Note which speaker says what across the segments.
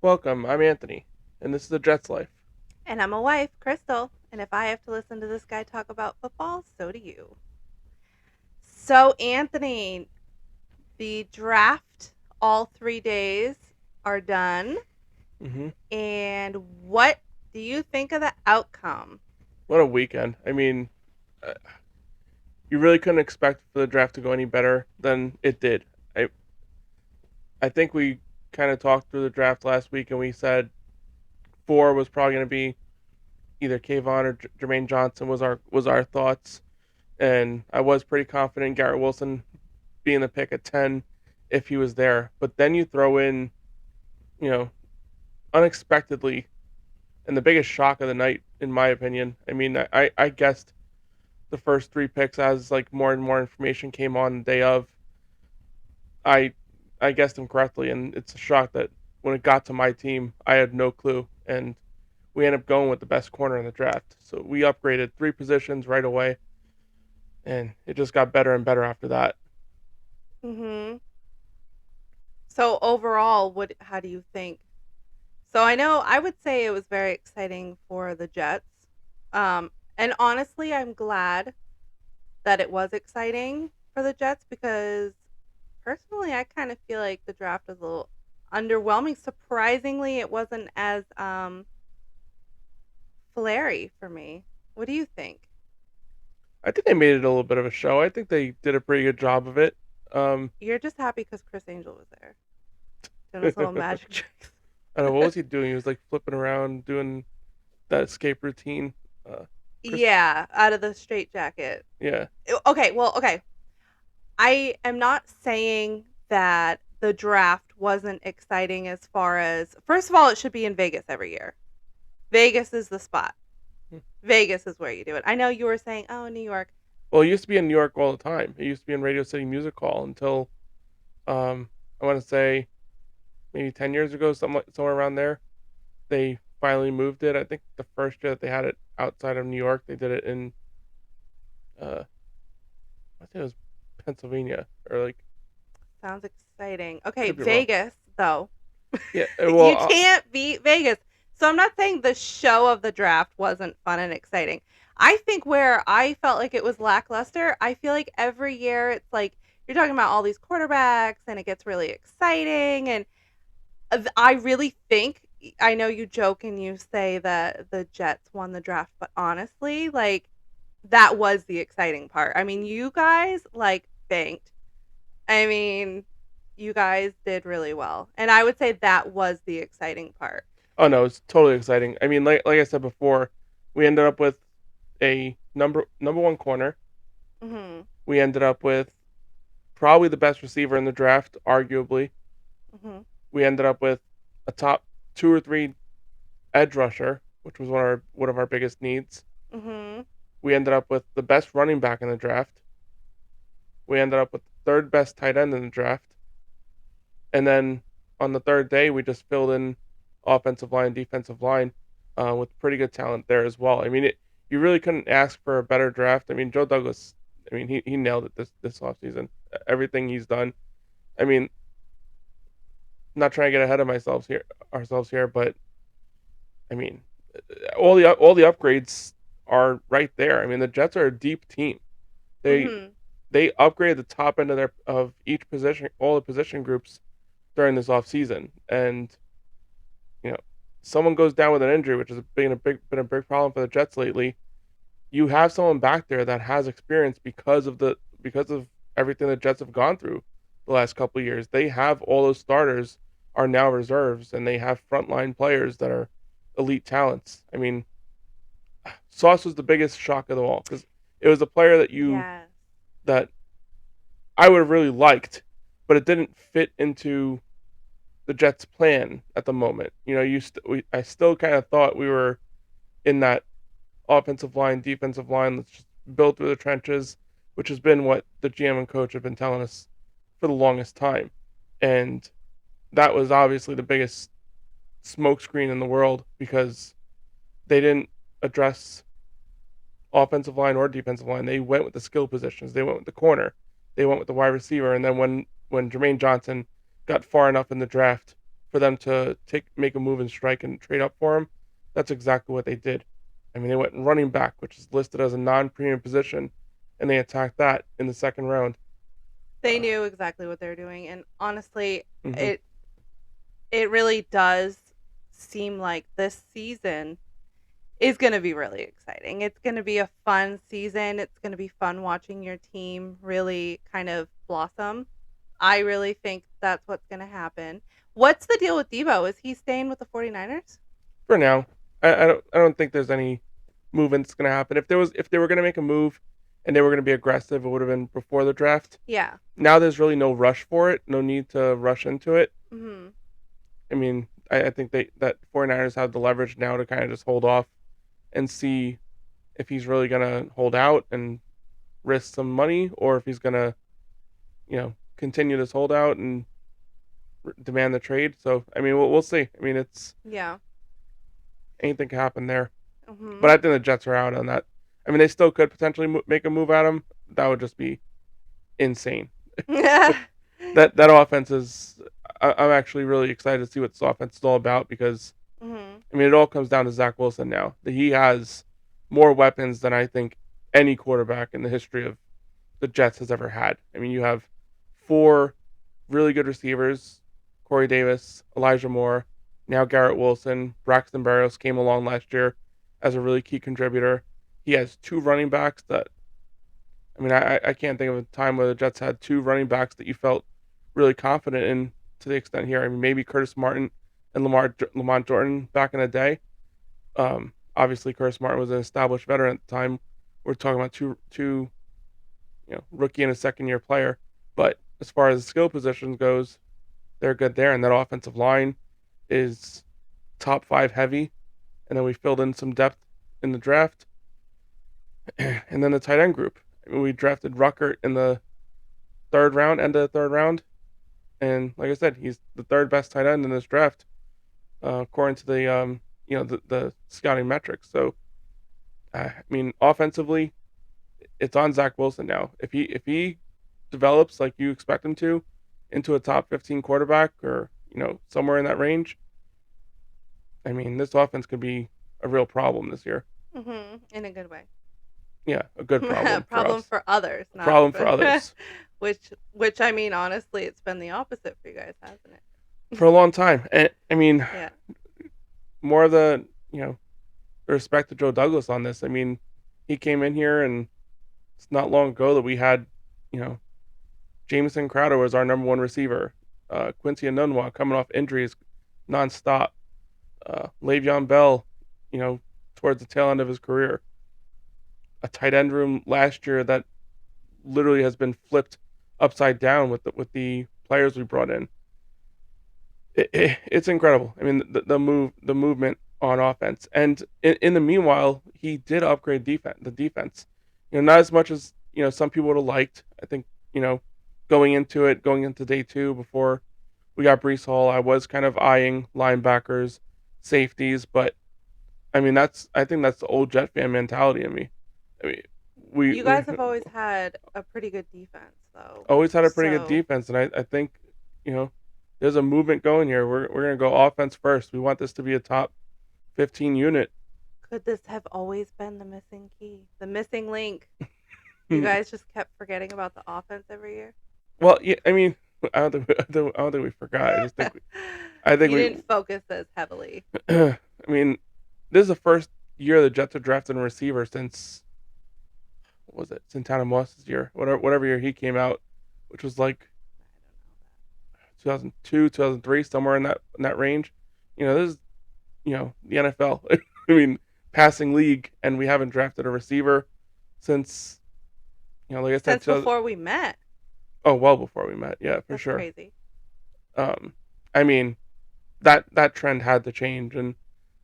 Speaker 1: Welcome, I'm Anthony, and this is the Jets Life.
Speaker 2: And I'm a wife, Crystal. And if I have to listen to this guy talk about football, so do you. So, Anthony, the draft, all 3 days are done.
Speaker 1: hmm
Speaker 2: And what do you think of the outcome?
Speaker 1: What a weekend. Uh, you really couldn't expect for the draft to go any better than it did. I, I think we kind of talked through the draft last week, and we said four was probably going to be either Kayvon or Jermaine Johnson was our thoughts, and I was pretty confident Garrett Wilson being the pick at 10 if he was there. But then you throw in, you know, unexpectedly, and the biggest shock of the night, in my opinion. I guessed the first three picks as like more and more information came on the day of. I I guessed them correctly, and it's a shock that when it got to my team, I had no clue, and we ended up going with the best corner in the draft. So we upgraded three positions right away, and it just got better and better after that.
Speaker 2: Mm-hmm. So, overall, how do you think? So, I know I would say it was very exciting for the Jets. And honestly, I'm glad that it was exciting for the Jets because personally, I kind of feel like the draft was a little underwhelming. Surprisingly, it wasn't as flary for me. What do you think?
Speaker 1: I think they made it a little bit of a show. I think they did a pretty good job of it. Um,
Speaker 2: You're just happy because Chris Angel was there doing his little
Speaker 1: I
Speaker 2: magic tricks.
Speaker 1: don't know what was he doing. He was like flipping around doing that escape routine. Chris,
Speaker 2: Yeah, out of the straight jacket.
Speaker 1: yeah,
Speaker 2: Okay, well, okay. I am not saying that the draft wasn't exciting as far as, first of all, it should be in Vegas every year. Vegas is the spot. Vegas is where you do it. I know you were saying, oh, New York.
Speaker 1: well, it used to be in New York all the time. It used to be in Radio City Music Hall until I want to say maybe 10 years ago, somewhere around there. They finally moved it. I think the first year that they had it outside of New York, they did it in I think it was Pennsylvania or like
Speaker 2: Sounds exciting. Okay,
Speaker 1: could be wrong.
Speaker 2: Vegas, though.
Speaker 1: Yeah,
Speaker 2: You can't beat Vegas. So I'm not saying the show of the draft wasn't fun and exciting. I think where I felt like it was lackluster, I feel like every year it's like you're talking about all these quarterbacks and it gets really exciting. And I really think, I know you joke and you say that the Jets won the draft, but honestly, like that was the exciting part. I mean, you guys like banked. I mean, you guys did really well. And I would say that was the exciting part.
Speaker 1: oh no, it's totally exciting. Like I said before, we ended up with a number one corner.
Speaker 2: Mhm.
Speaker 1: We ended up with probably the best receiver in the draft, arguably.
Speaker 2: Mhm.
Speaker 1: We ended up with a top two or three edge rusher, which was one of our biggest needs.
Speaker 2: Mhm.
Speaker 1: We ended up with the best running back in the draft. We ended up with the third best tight end in the draft. And then on the third day, we just filled in offensive line, defensive line with pretty good talent there as well. You really couldn't ask for a better draft. Joe Douglas, he nailed it this offseason. Everything he's done. I mean, not trying to get ahead of ourselves here, but I mean, all the upgrades are right there. The Jets are a deep team. They
Speaker 2: Mhm.
Speaker 1: they upgraded the top end of each position, all the position groups during this offseason. And you know, someone goes down with an injury, which has been a big problem for the Jets lately. You have someone back there that has experience because of everything the Jets have gone through the last couple of years. They have all those starters are now reserves, and they have frontline players that are elite talents. Sauce was the biggest shock of them all because it was a player
Speaker 2: Yes.
Speaker 1: that I would have really liked, but it didn't fit into the Jets' plan at the moment. I still kind of thought we were in that offensive line, defensive line that's just built through the trenches, which has been what the GM and coach have been telling us for the longest time. And that was obviously the biggest smokescreen in the world because they didn't address offensive line or defensive line. They went with the skill positions. They went with the corner. They went with the wide receiver. And then when Jermaine Johnson got far enough in the draft for them to make a move and strike and trade up for him, that's exactly what they did. I mean, they went running back, which is listed as a non-premium position, and they attacked that in the second round.
Speaker 2: They knew exactly what they were doing, and honestly,
Speaker 1: Mm-hmm.
Speaker 2: it really does seem like this season is going to be really exciting. It's going to be a fun season. It's going to be fun watching your team really kind of blossom. I really think that's what's going to happen. What's the deal with Debo? Is he staying with the 49ers?
Speaker 1: For now, I don't think there's any movement that's going to happen. If they were going to make a move and they were going to be aggressive, it would have been before the draft.
Speaker 2: Yeah.
Speaker 1: Now there's really no rush for it. No need to rush into it.
Speaker 2: Mm-hmm.
Speaker 1: I mean, I think that 49ers have the leverage now to kind of just hold off and see if he's really going to hold out and risk some money, or if he's going to, continue this holdout and demand the trade. So, I mean, we'll see. I mean,
Speaker 2: Yeah.
Speaker 1: anything can happen there.
Speaker 2: Mm-hmm.
Speaker 1: But I think the Jets are out on that. I mean, they still could potentially make a move at him. That would just be insane. That offense is. I'm actually really excited to see what this offense is all about because
Speaker 2: Mm-hmm.
Speaker 1: I mean, it all comes down to Zach Wilson now. He has more weapons than I think any quarterback in the history of the Jets has ever had. I mean, you have 4 really good receivers: Corey Davis, Elijah Moore, now Garrett Wilson. Braxton Berrios came along last year as a really key contributor. He has 2 running backs that, I mean, I can't think of a time where the Jets had 2 running backs that you felt really confident in to the extent here. I mean, maybe Curtis Martin and Lamont Jordan back in the day. Obviously, Curtis Martin was an established veteran at the time. We're talking about two rookie and a second year player. But as far as skill positions goes, they're good there, and that offensive line is top 5 heavy. And then we filled in some depth in the draft, and then the tight end group. I mean, we drafted Ruckert in the end of the third round, and like I said, he's the 3rd best tight end in this draft, according to the scouting metrics. So, I mean, offensively, it's on Zach Wilson now. If he develops like you expect him to into a top 15 quarterback or somewhere in that range, I mean, this offense could be a real problem this year.
Speaker 2: Mm-hmm. In a good way.
Speaker 1: Yeah, a good problem for
Speaker 2: Problem
Speaker 1: us.
Speaker 2: for others, not
Speaker 1: Problem for others.
Speaker 2: which I mean, honestly, it's been the opposite for you guys, hasn't it?
Speaker 1: For a long time. And I mean,
Speaker 2: Yeah.
Speaker 1: more of the respect to Joe Douglas on this. I mean, he came in here, and it's not long ago that we had, Jamison Crowder was our number 1 receiver. Quincy Enunwa coming off injuries nonstop. Le'Veon Bell, towards the tail end of his career. A tight end room last year that literally has been flipped upside down with the players we brought in. It's incredible. I mean, the movement on offense, and in the meanwhile, he did upgrade the defense. Not as much as some people would have liked. I think going into day 2 before we got Breece Hall, I was kind of eyeing linebackers, safeties, but I mean I think that's the old Jet fan mentality in me. I mean,
Speaker 2: You guys have always had a pretty good defense, though.
Speaker 1: always had a pretty good
Speaker 2: So
Speaker 1: defense, and I think there's a movement going here. We're gonna go offense first. We want this to be a top 15 unit.
Speaker 2: could this have always been the missing key, the missing link? You guys just kept forgetting about the offense every year.
Speaker 1: Well, yeah, I mean, I don't think we forgot. I think
Speaker 2: You
Speaker 1: we
Speaker 2: didn't focus as heavily.
Speaker 1: I mean, this is the first year the Jets have drafted a receiver since, what was it? Santana Moss's year, whatever year he came out, which was like 2002, 2003, somewhere in that range. This is the NFL. I mean, passing league, and we haven't drafted a receiver since like I said,
Speaker 2: Since before we met.
Speaker 1: oh, well before we met. Yeah, for
Speaker 2: That's
Speaker 1: sure.
Speaker 2: crazy.
Speaker 1: I mean, that trend had to change, and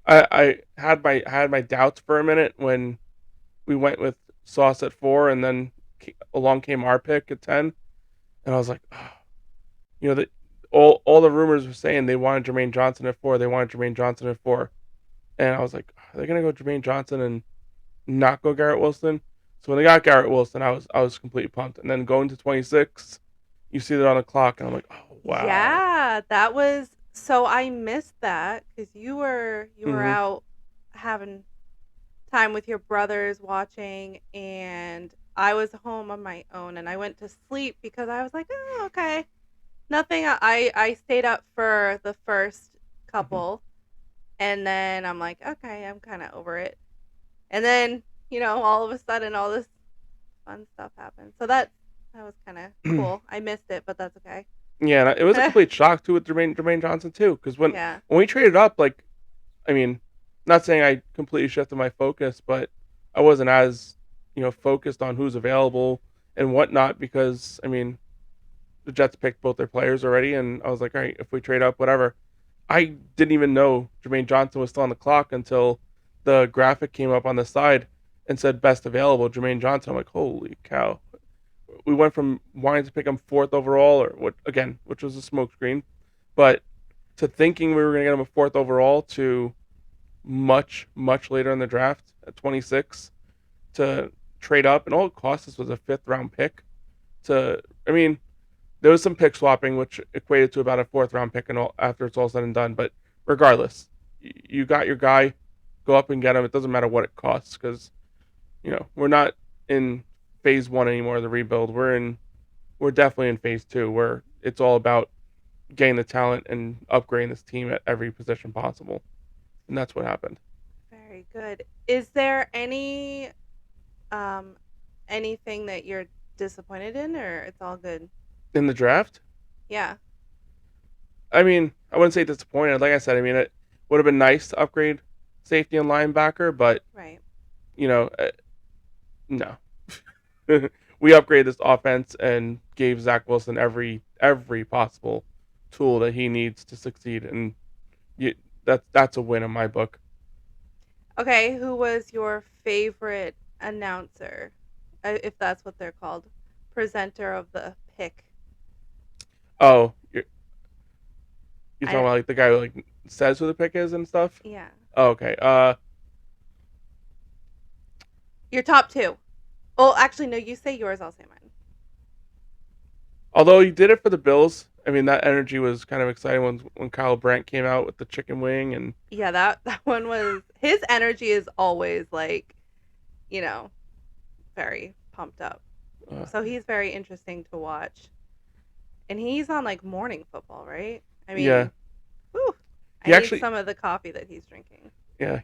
Speaker 1: I had my doubts for a minute when we went with Sauce at 4, and then along came our pick at 10, and I was like, oh, that all the rumors were saying they wanted Jermaine Johnson at 4. They wanted Jermaine Johnson at 4, and I was like, are they gonna go Jermaine Johnson and not go Garrett Wilson? So when they got Garrett Wilson, I was completely pumped, and then going to 26, you see that on the clock, and I'm like, oh wow.
Speaker 2: Yeah, that was So I missed that because you were
Speaker 1: Hmm.
Speaker 2: out having time with your brothers watching, and I was home on my own, and I went to sleep because I was like, oh, okay, nothing. I stayed up for the first
Speaker 1: Hmm.
Speaker 2: couple, and then I'm like, okay, I'm kind of over it. And then all of a sudden, all this fun stuff happened. So that was kind of cool. I missed it, but that's okay.
Speaker 1: Yeah, and it was a complete shock too with Jermaine Johnson too, because
Speaker 2: Yeah.
Speaker 1: when we traded up, like, I mean, not saying I completely shifted my focus, but I wasn't as focused on who's available and whatnot because I mean the Jets picked both their players already, and I was like, all right, if we trade up, whatever. I didn't even know Jermaine Johnson was still on the clock until the graphic came up on the side and said best available Jermaine Johnson. I'm like, holy cow! We went from wanting to pick him fourth overall, or what again, which was a smokescreen, but to thinking we were going to get him a fourth overall to much later in the draft at 26 to trade up, and all it cost us was a fifth round pick. I mean, there was some pick swapping, which equated to about a fourth round pick, and all after it's all said and done. But regardless, you got your guy. Go up and get him. It doesn't matter what it costs because we're not in phase one anymore of the rebuild. We're definitely in phase two, where it's all about getting the talent and upgrading this team at every position possible, and that's what happened
Speaker 2: Very good. Is there um anything that you're disappointed in, or it's all good?
Speaker 1: in the draft.
Speaker 2: Yeah.
Speaker 1: I mean, I wouldn't say disappointed. Like I said, I mean, it would have been nice to upgrade safety and linebacker, but
Speaker 2: Right.
Speaker 1: you know, no. We upgraded this offense and gave Zach Wilson every possible tool that he needs to succeed, and you, that's a win in my book.
Speaker 2: Okay, who was your favorite announcer, if that's what they're called, presenter of the pick?
Speaker 1: Oh, you're talking
Speaker 2: I
Speaker 1: about like the guy who like says who the pick is and stuff.
Speaker 2: Yeah.
Speaker 1: Oh, okay.
Speaker 2: Your top two. Oh, actually, no. You say yours. I'll say mine.
Speaker 1: Although he did it for the Bills, I mean that energy was kind of exciting when Kyle Brandt came out with the chicken wing and
Speaker 2: Yeah, that one was his energy is always like you know very pumped up.
Speaker 1: uh,
Speaker 2: So he's very interesting to watch. And he's on like morning football, right? I
Speaker 1: yeah.
Speaker 2: mean, whew, I
Speaker 1: He
Speaker 2: need
Speaker 1: actually
Speaker 2: some of the coffee that he's drinking.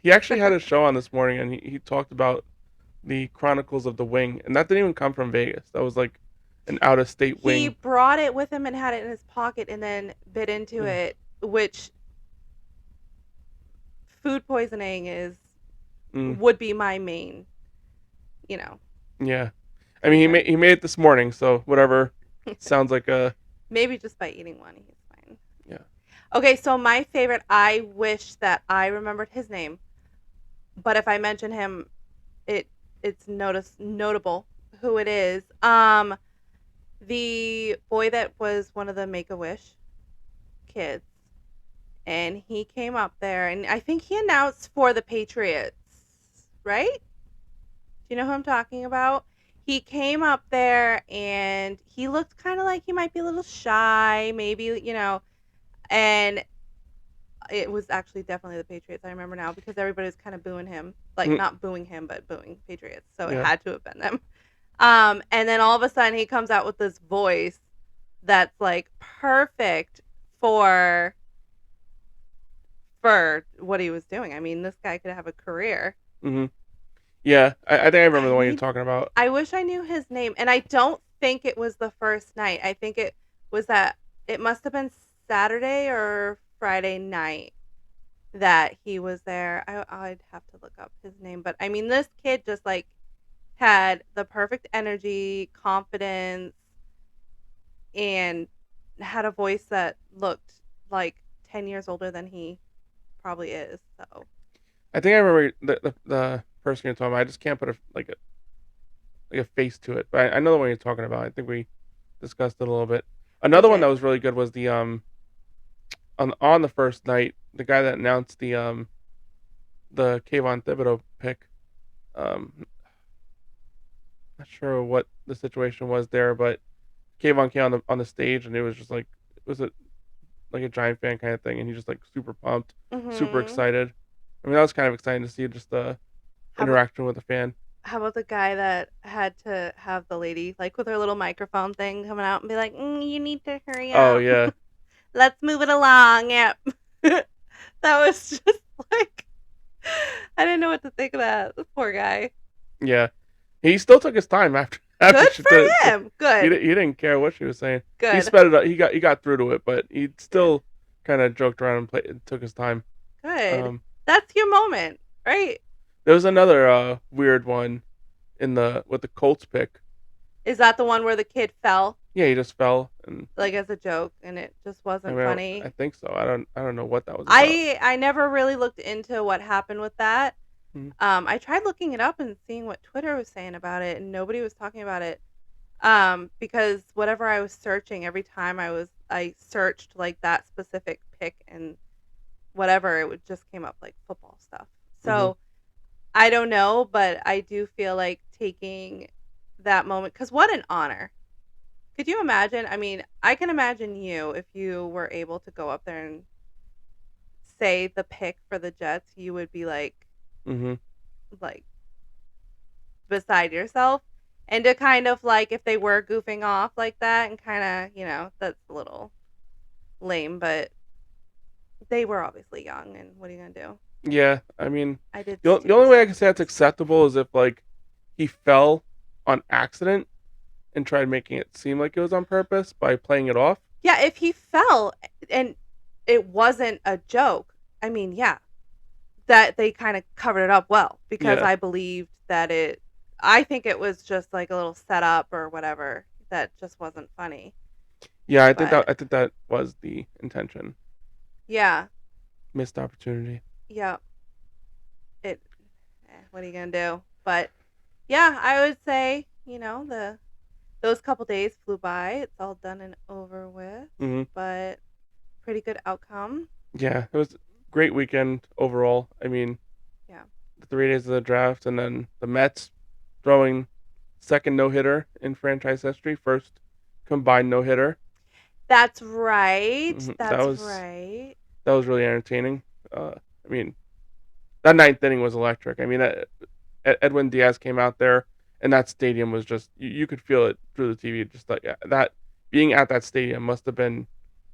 Speaker 1: he actually had a show on this morning and he talked about the Chronicles of the Wing, and that didn't even come from Vegas. That was like an out of state
Speaker 2: He
Speaker 1: wing.
Speaker 2: brought it with him and had it in his pocket and then bit into
Speaker 1: Mm,
Speaker 2: it, which food poisoning is
Speaker 1: mm,
Speaker 2: would be my main, you know,
Speaker 1: yeah, I mean
Speaker 2: concern.
Speaker 1: he made it this morning, so whatever. Sounds like a
Speaker 2: Maybe just by eating one, he's fine.
Speaker 1: yeah.
Speaker 2: Okay, so my favorite, I wish that I remembered his name, but if I mention him, it it's notable who it is. The boy that was one of the Make a Wish kids, and he came up there, and I think he announced for the Patriots, right? Do you know who I'm talking about? He came up there, and he looked kind of like he might be a little shy, maybe and it was actually definitely the Patriots. I remember now because everybody was kind of booing him, like
Speaker 1: Mm,
Speaker 2: not booing him, but booing Patriots. So it
Speaker 1: yeah.
Speaker 2: had to have been them. And then all of a sudden he comes out with this voice that's like perfect for for what he was doing. I mean, this guy could have a career.
Speaker 1: Hmm. Yeah, I think I remember
Speaker 2: I
Speaker 1: the one you're
Speaker 2: need
Speaker 1: talking about.
Speaker 2: I wish I knew his name, and I don't think it was the first night. I think it was that it must have been Saturday or Friday night that he was there. I'd have to look up his name, but I mean, this kid just like had the perfect energy, confidence, and had a voice that looked like 10 years older than he probably is. So,
Speaker 1: I think I remember the person you're talking about. I just can't put a face to it, but I know the one you're talking about. I think we discussed it a little bit.
Speaker 2: we
Speaker 1: Another one that
Speaker 2: did.
Speaker 1: was really good was the on the first night, the guy that announced the Kayvon Thibodeau pick. Not sure what the situation was there, but Kayvon came on the stage and it was just like it was a like a Giant fan kind of thing, and he's just like super pumped, super
Speaker 2: Mhm.
Speaker 1: excited. I mean, that was kind of exciting to see just the
Speaker 2: How about
Speaker 1: interaction with the fan.
Speaker 2: how about the guy that had to have the lady like with her little microphone thing coming out and be like, "You need to hurry
Speaker 1: Oh
Speaker 2: up.
Speaker 1: yeah,
Speaker 2: Let's move it along." Yep. That was just like I didn't know what to think of that. The poor guy.
Speaker 1: yeah. He still took his time after
Speaker 2: Good
Speaker 1: she
Speaker 2: for
Speaker 1: did.
Speaker 2: him. Good.
Speaker 1: He didn't care what she was saying. He
Speaker 2: Good.
Speaker 1: sped it up. He got through to it, but he
Speaker 2: Good.
Speaker 1: still kind of joked around and played, took his time.
Speaker 2: Good.
Speaker 1: Um,
Speaker 2: That's your moment, right?
Speaker 1: there was another weird one in the with the Colts pick.
Speaker 2: Is that the one where the kid fell
Speaker 1: Yeah, he just fell, and
Speaker 2: like as a joke and it just
Speaker 1: I
Speaker 2: wasn't
Speaker 1: mean, I
Speaker 2: funny?
Speaker 1: think so. I don't know what that was about.
Speaker 2: I never really looked into what happened with that.
Speaker 1: Mhm.
Speaker 2: I tried looking it up and seeing what Twitter was saying about it, and nobody was talking about it. Because whatever I was searching, every time I searched like that specific pick and whatever, it would just came up like football stuff.
Speaker 1: Mhm.
Speaker 2: So I don't know, but I do feel like taking that moment because what an honor. Could you imagine? I mean, I can imagine you if you were able to go up there and say the pick for the Jets, you would be
Speaker 1: Mhm.
Speaker 2: like beside yourself. And to kind of like if they were goofing off like that and kind of, that's a little lame, but they were obviously young and what are you going to do?
Speaker 1: Yeah, I mean,
Speaker 2: I did
Speaker 1: the
Speaker 2: stupid
Speaker 1: only way I
Speaker 2: stuff
Speaker 1: can
Speaker 2: as
Speaker 1: say
Speaker 2: a
Speaker 1: that's
Speaker 2: kid.
Speaker 1: acceptable is if like he fell on accident and tried making it seem like it was on purpose by playing it off.
Speaker 2: Yeah, if he fell and it wasn't a joke, I mean, yeah, that they kind of covered it up well because
Speaker 1: Yeah.
Speaker 2: I believed that I think it was just like a little setup or whatever that just wasn't funny.
Speaker 1: Yeah,
Speaker 2: But
Speaker 1: I think that was the intention.
Speaker 2: yeah,
Speaker 1: Missed opportunity.
Speaker 2: yeah, it, what are you going to do? But yeah, I would say, those couple days flew by. It's all done and over with,
Speaker 1: Mhm.
Speaker 2: but pretty good outcome.
Speaker 1: Yeah, it was a great weekend overall. I mean,
Speaker 2: Yeah.
Speaker 1: the 3 days of the draft, and then the Mets throwing second no hitter in franchise history, first combined no hitter.
Speaker 2: That's right.
Speaker 1: Mhm.
Speaker 2: That's right.
Speaker 1: That was really entertaining. I mean, that ninth inning was electric. I mean, Edwin Diaz came out there, and that stadium was just you could feel it through the TV. Just like that, being at that stadium must have been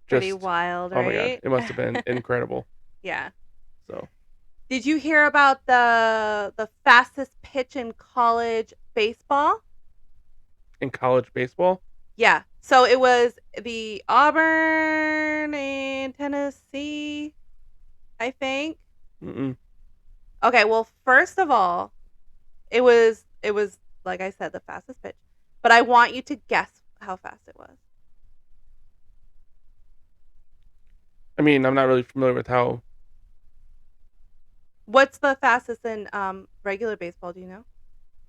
Speaker 2: Pretty
Speaker 1: just,
Speaker 2: wild,
Speaker 1: oh my god,
Speaker 2: right?
Speaker 1: it must have been incredible.
Speaker 2: Yeah.
Speaker 1: So
Speaker 2: Did you hear about the fastest pitch in college baseball?
Speaker 1: in college baseball,
Speaker 2: Yeah. So it was the Auburn and Tennessee, I think.
Speaker 1: mm-mm.
Speaker 2: Okay, well, first of all, it was like I said the fastest pitch. But I want you to guess how fast it was.
Speaker 1: I mean, I'm not really familiar with how.
Speaker 2: What's the fastest in regular baseball, do you know?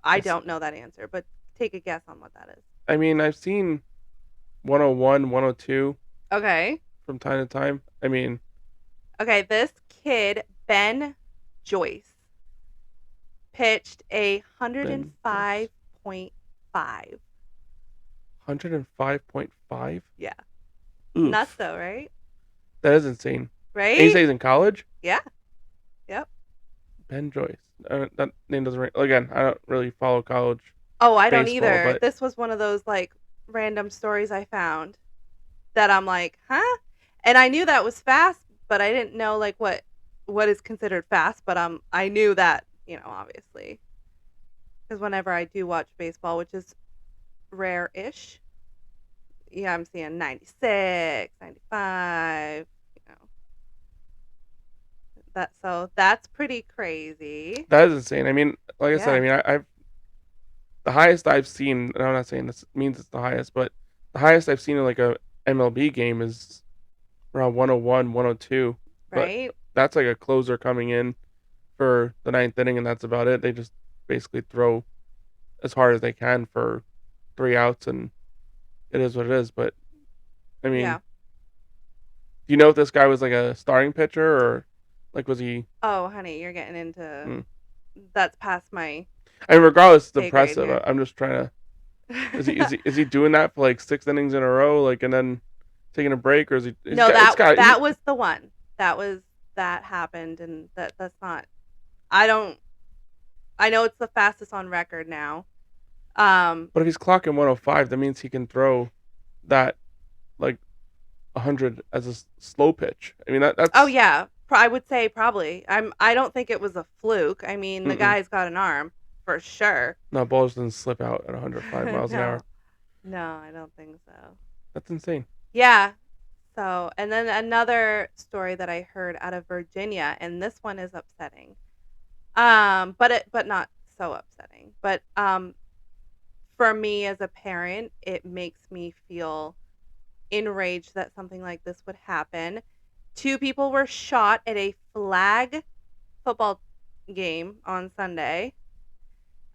Speaker 2: I
Speaker 1: It's,
Speaker 2: don't know that answer, but take a guess on what that is.
Speaker 1: I mean, I've seen 101, 102
Speaker 2: Okay.
Speaker 1: from time to time. I mean,
Speaker 2: Okay, this kid, Ben Joyce, pitched a
Speaker 1: Ben Joyce,
Speaker 2: 105.5.
Speaker 1: 105.5.
Speaker 2: Yeah. Nuts
Speaker 1: Oof,
Speaker 2: though, right?
Speaker 1: that is insane. And you say
Speaker 2: Right?
Speaker 1: he's in college?
Speaker 2: Yeah. Yep.
Speaker 1: Ben Joyce. That name doesn't ring. Again, I don't really follow college
Speaker 2: Oh, I don't
Speaker 1: baseball,
Speaker 2: either.
Speaker 1: but
Speaker 2: This was one of those like random stories I found that I'm like, "Huh?" And I knew that was fast, but I didn't know like what is considered fast, but I knew that, obviously. Cuz whenever I do watch baseball, which is rare-ish, yeah, I'm seeing 96, 95, that's pretty crazy.
Speaker 1: that is insane. I mean, like I said, I
Speaker 2: Yeah.
Speaker 1: mean, I've the highest I've seen, and I'm not saying this means it's the highest, but the highest I've seen in like a MLB game is around 101, 102. But
Speaker 2: Right?
Speaker 1: that's like a closer coming in for the ninth inning, and that's about it. They just basically throw as hard as they can for 3 outs, and it is what it is. But I mean,
Speaker 2: Yeah.
Speaker 1: do you know if this guy was like a starting pitcher or like was he?
Speaker 2: Oh, honey, you're getting into
Speaker 1: Hmm.
Speaker 2: that's past my
Speaker 1: I mean, regardless, it's
Speaker 2: pay grade
Speaker 1: impressive.
Speaker 2: here.
Speaker 1: I'm just trying to. Is he doing that for like 6 innings in a row? Like, and then taking a break, or is he?
Speaker 2: No,
Speaker 1: It's got.
Speaker 2: that was the one. That happened, and that's not. I don't. I know it's the fastest on record now.
Speaker 1: But if he's clocking 105, that means he can throw that like 100 as a slow pitch. I mean that's.
Speaker 2: Oh yeah, I would say probably. I don't think it was a fluke. I mean, the
Speaker 1: Mm-mm.
Speaker 2: guy's got an arm for sure.
Speaker 1: No, balls doesn't slip out at 105 miles an hour.
Speaker 2: No, no, I don't think so.
Speaker 1: That's insane.
Speaker 2: Yeah. So, and then another story that I heard out of Virginia, and this one is upsetting. But not so upsetting. But for me as a parent, it makes me feel enraged that something like this would happen. 2 people were shot at a flag football game on Sunday.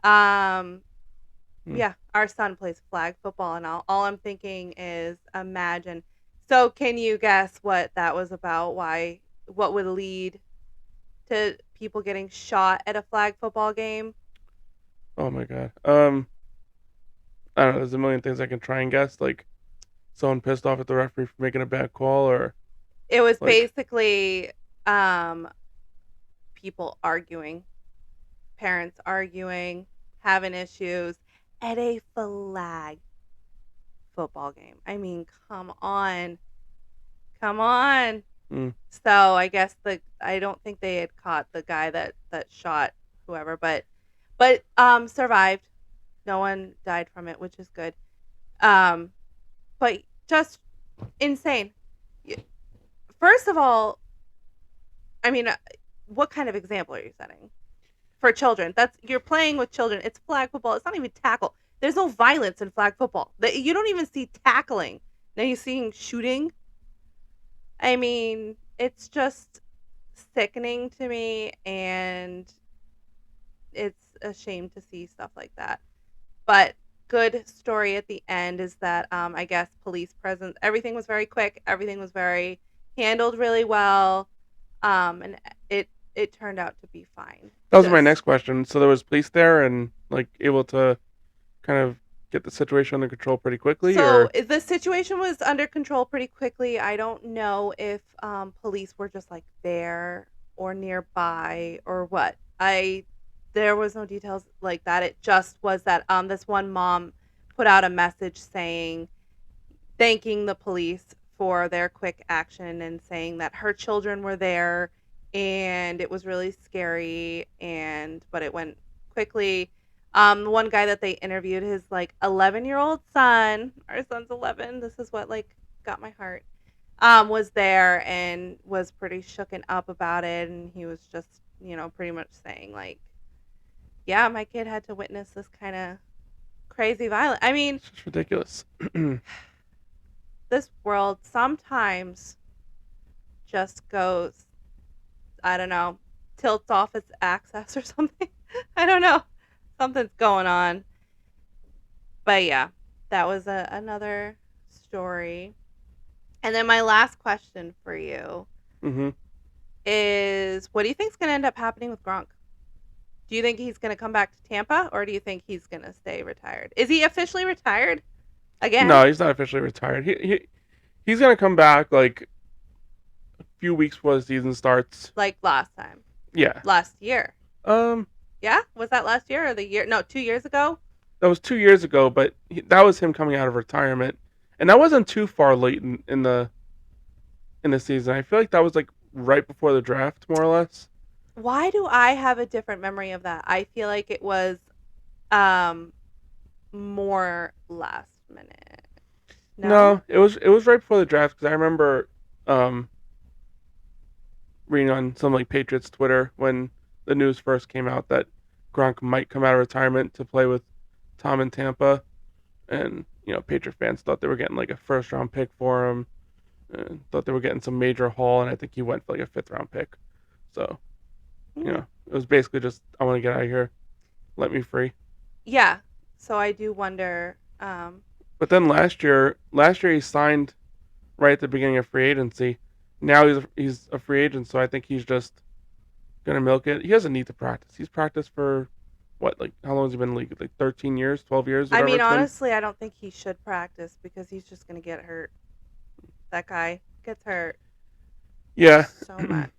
Speaker 2: Yeah, our son plays flag football, and all I'm thinking is imagine. So, can you guess what that was about? What would lead to people getting shot at a flag football game?
Speaker 1: Oh my god. I don't know. There's a million things I can try and guess. Like someone pissed off at the referee for making a bad call, or
Speaker 2: It was
Speaker 1: like.
Speaker 2: basically people arguing, parents arguing, having issues at a flag football game. I mean, come on. Come on.
Speaker 1: Mm.
Speaker 2: So I guess I don't think they had caught the guy that shot whoever, but survived. No one died from it, which is good. But just insane. First of all, I mean, what kind of example are you setting for children? You're playing with children. It's flag football. It's not even tackle. There's no violence in flag football. You don't even see tackling. Now you're seeing shooting. I mean, it's just sickening to me, and it's a shame to see stuff like that. But good story at the end is that I guess police presence, everything was very quick, everything was very handled really well, and it turned out to be fine.
Speaker 1: That was my next question. So there was police there and like able to kind of get the situation under control pretty quickly,
Speaker 2: So
Speaker 1: or
Speaker 2: the situation was under control pretty quickly. I don't know if police were just like there or nearby or what. There was no details like that. It just was that this one mom put out a message saying thanking the police for their quick action and saying that her children were there and it was really scary but it went quickly. The one guy that they interviewed, his like 11-year-old son, our son's 11. This is what like got my heart. Was there and was pretty shooken up about it, and he was just pretty much saying like, yeah, my kid had to witness this kind of crazy violence. I mean,
Speaker 1: it's just ridiculous.
Speaker 2: this world sometimes just goes, I don't know, tilts off its axis or something. I don't know. Something's going on. But yeah, that was another story. And then my last question for you
Speaker 1: Mm-hmm.
Speaker 2: is, what do you think is going to end up happening with Gronk? Do you think he's going to come back to Tampa, or do you think he's going to stay retired? Is he officially retired again?
Speaker 1: No, he's not officially retired. He's gonna come back like a few weeks before the season starts.
Speaker 2: Like last time.
Speaker 1: Yeah.
Speaker 2: Last year. Yeah? Was that last year or the year? No, 2 years ago?
Speaker 1: That was 2 years ago, but that was him coming out of retirement, and that wasn't too far late in the season. I feel like that was like right before the draft, more or less.
Speaker 2: Why do I have a different memory of that? I feel like it was more last minute.
Speaker 1: No, it was right before the draft because I remember reading on some like Patriots Twitter when the news first came out that Gronk might come out of retirement to play with Tom in Tampa, and Patriot fans thought they were getting like a first round pick for him, and thought they were getting some major haul, and I think he went for like a fifth round pick. So it was basically just, I want to get out of here, let me free.
Speaker 2: Yeah. So I do wonder.
Speaker 1: But then last year he signed right at the beginning of free agency. Now he's a free agent, so I think he's just gonna milk it. He doesn't need to practice. He's practiced for what, like how long has he been in the league? Like 13 years, 12 years.
Speaker 2: I mean, honestly, I don't think he should practice because he's just gonna get hurt. That guy gets hurt
Speaker 1: Yeah,
Speaker 2: so much.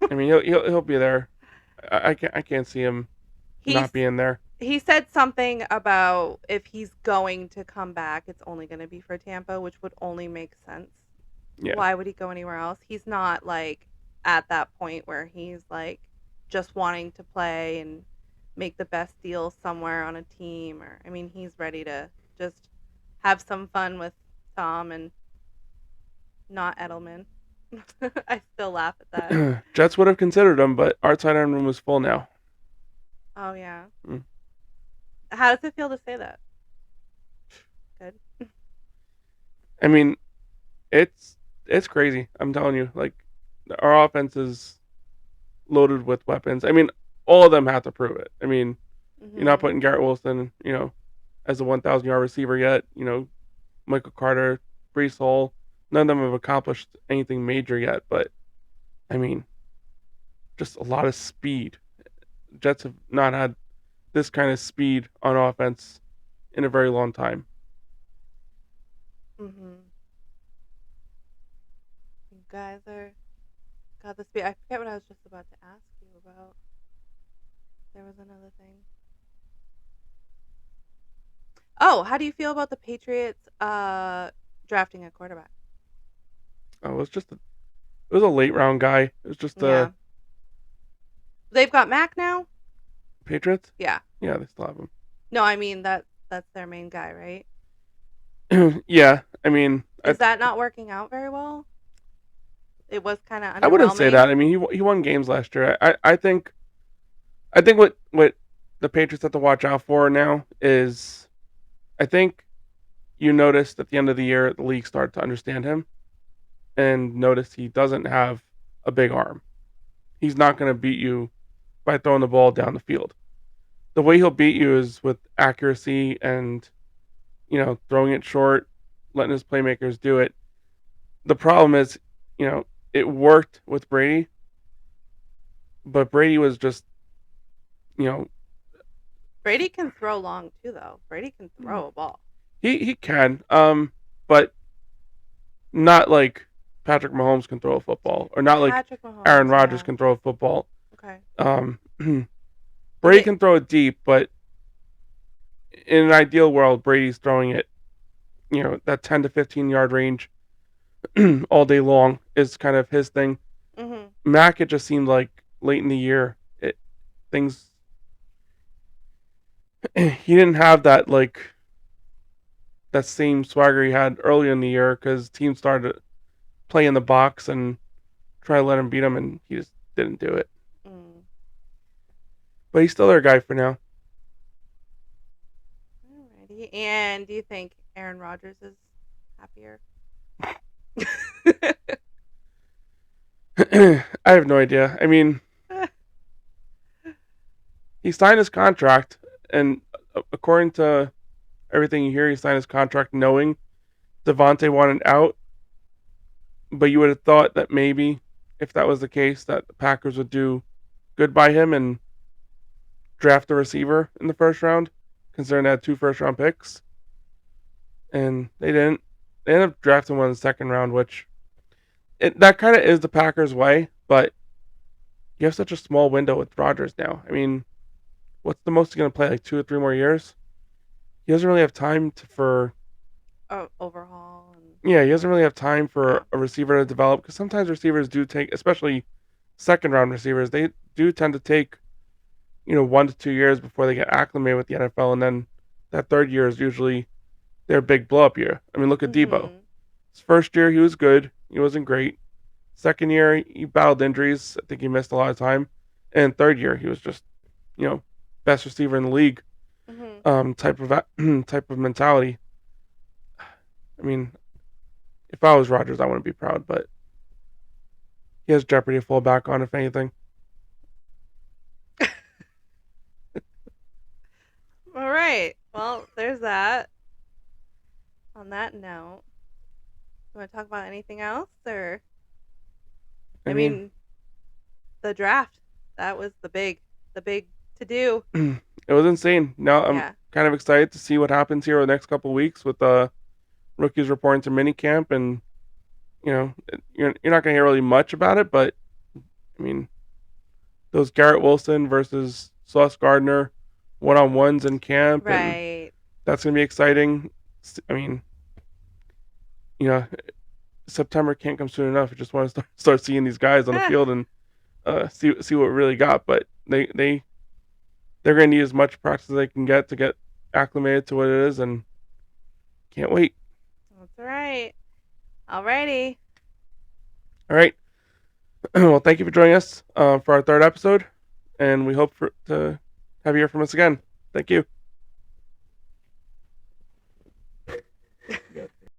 Speaker 1: I mean he'll be there. I can't see him not
Speaker 2: He's
Speaker 1: being there.
Speaker 2: he said something about if he's going to come back, it's only going to be for Tampa, which would only make sense.
Speaker 1: Yeah.
Speaker 2: Why would he go anywhere else? He's not like at that point where he's like just wanting to play and make the best deal somewhere on a team, or I mean, he's ready to just have some fun with Tom and not Edelman. I still laugh at that.
Speaker 1: Jets would have considered him, but our tight end room is full now.
Speaker 2: Oh yeah.
Speaker 1: Mm.
Speaker 2: How does it feel to say that? Good.
Speaker 1: I mean, it's crazy. I'm telling you, like our offense is loaded with weapons. I mean, all of them have to prove it. I mean, you're not
Speaker 2: Mhm.
Speaker 1: putting Garrett Wilson, as a 1,000-yard receiver yet. Michael Carter, Brees Hall, none of them have accomplished anything major yet. But I mean, just a lot of speed. Jets have not had this kind of speed on offense in a very long time.
Speaker 2: Mhm. You guys are got the speed. I forget what I was just about to ask you about. There was another thing. Oh, how do you feel about the Patriots drafting a quarterback?
Speaker 1: It was a late round guy. It was just
Speaker 2: Yeah. They've got Mac now?
Speaker 1: Patriots.
Speaker 2: Yeah.
Speaker 1: Yeah, they still have
Speaker 2: No, I mean that's their main guy, right?
Speaker 1: him. Yeah, I mean,
Speaker 2: Is that not working out very well? It was kind of
Speaker 1: I wouldn't say
Speaker 2: underwhelming.
Speaker 1: that. I mean, he won games last year. I think what the Patriots have to watch out for now is I think you noticed at the end of the year the league started to understand him and notice he doesn't have a big arm. He's not going to beat you by throwing the ball down the field. The way he'll beat you is with accuracy and throwing it short, letting his playmakers do it. The problem is, it worked with Brady, but Brady was just, you know,
Speaker 2: Brady can throw long too, though. Brady can throw a ball.
Speaker 1: he can, but not like Patrick Mahomes can throw a football, or not like
Speaker 2: Patrick
Speaker 1: Aaron
Speaker 2: Mahomes,
Speaker 1: Rodgers
Speaker 2: yeah.
Speaker 1: can throw a football.
Speaker 2: Okay.
Speaker 1: Um,
Speaker 2: And
Speaker 1: Brady can throw it deep, but in an ideal world, Brady's throwing it, that 10 to 15 yard range all day long is kind of his thing.
Speaker 2: Mhm.
Speaker 1: Mac, it just seemed like late in the year, things he didn't have that same swagger he had early in the year because teams started to play in the box and try to let him beat him, and he just didn't do it.
Speaker 2: Mm.
Speaker 1: But he's still their guy for now.
Speaker 2: Alrighty. And do you think Aaron Rodgers is happier?
Speaker 1: I have no idea. I mean, he signed his contract, and according to everything you hear, he signed his contract knowing Devontae wanted out. But you would have thought that maybe if that was the case, that the Packers would do good by him and draft a receiver in the first round, considering they had 2 first-round picks, and they didn't. They ended up drafting one in the second round, which that kind of is the Packers' way. But you have such a small window with Rodgers now. I mean, what's the most he's going to play? Like 2 or 3 more years? He doesn't really have time for.
Speaker 2: Oh, overhaul.
Speaker 1: Yeah, he doesn't really have time
Speaker 2: Yeah.
Speaker 1: for a receiver to develop because sometimes receivers do take, especially second-round receivers, they do tend to take 1 to 2 years before they get acclimated with the NFL, and then that third year is usually their big blow up year. I mean, look at Debo.
Speaker 2: Mhm.
Speaker 1: His first year he was good, he wasn't great. Second year he battled injuries. I think he missed a lot of time, and third year he was just you know best receiver in the league.
Speaker 2: Mhm.
Speaker 1: Type of type of mentality. I mean, if I was Rodgers, I wouldn't be proud, but he has Jeopardy to fall back on if anything.
Speaker 2: All right. Well, there's that. On that note, you want to talk about anything else, or
Speaker 1: I
Speaker 2: I
Speaker 1: mean,
Speaker 2: mean, the draft. That was the big to do.
Speaker 1: it was insane. Now I'm
Speaker 2: Yeah.
Speaker 1: kind of excited to see what happens here over the next couple of weeks with rookies reporting to minicamp, and you're not going to hear really much about it, but I mean, those Garrett Wilson versus Sauce Gardner one-on-ones in camp, and
Speaker 2: Right.
Speaker 1: that's going to be exciting. I mean, September can't come soon enough. I just want to start seeing these guys on the field and see what we really got. But they're going to need as much practice as they can get to get acclimated to what it is, and can't wait.
Speaker 2: That's right. Alrighty.
Speaker 1: All right. Well, thank you for joining us for our third episode, and we hope to have you hear from us again. Thank you.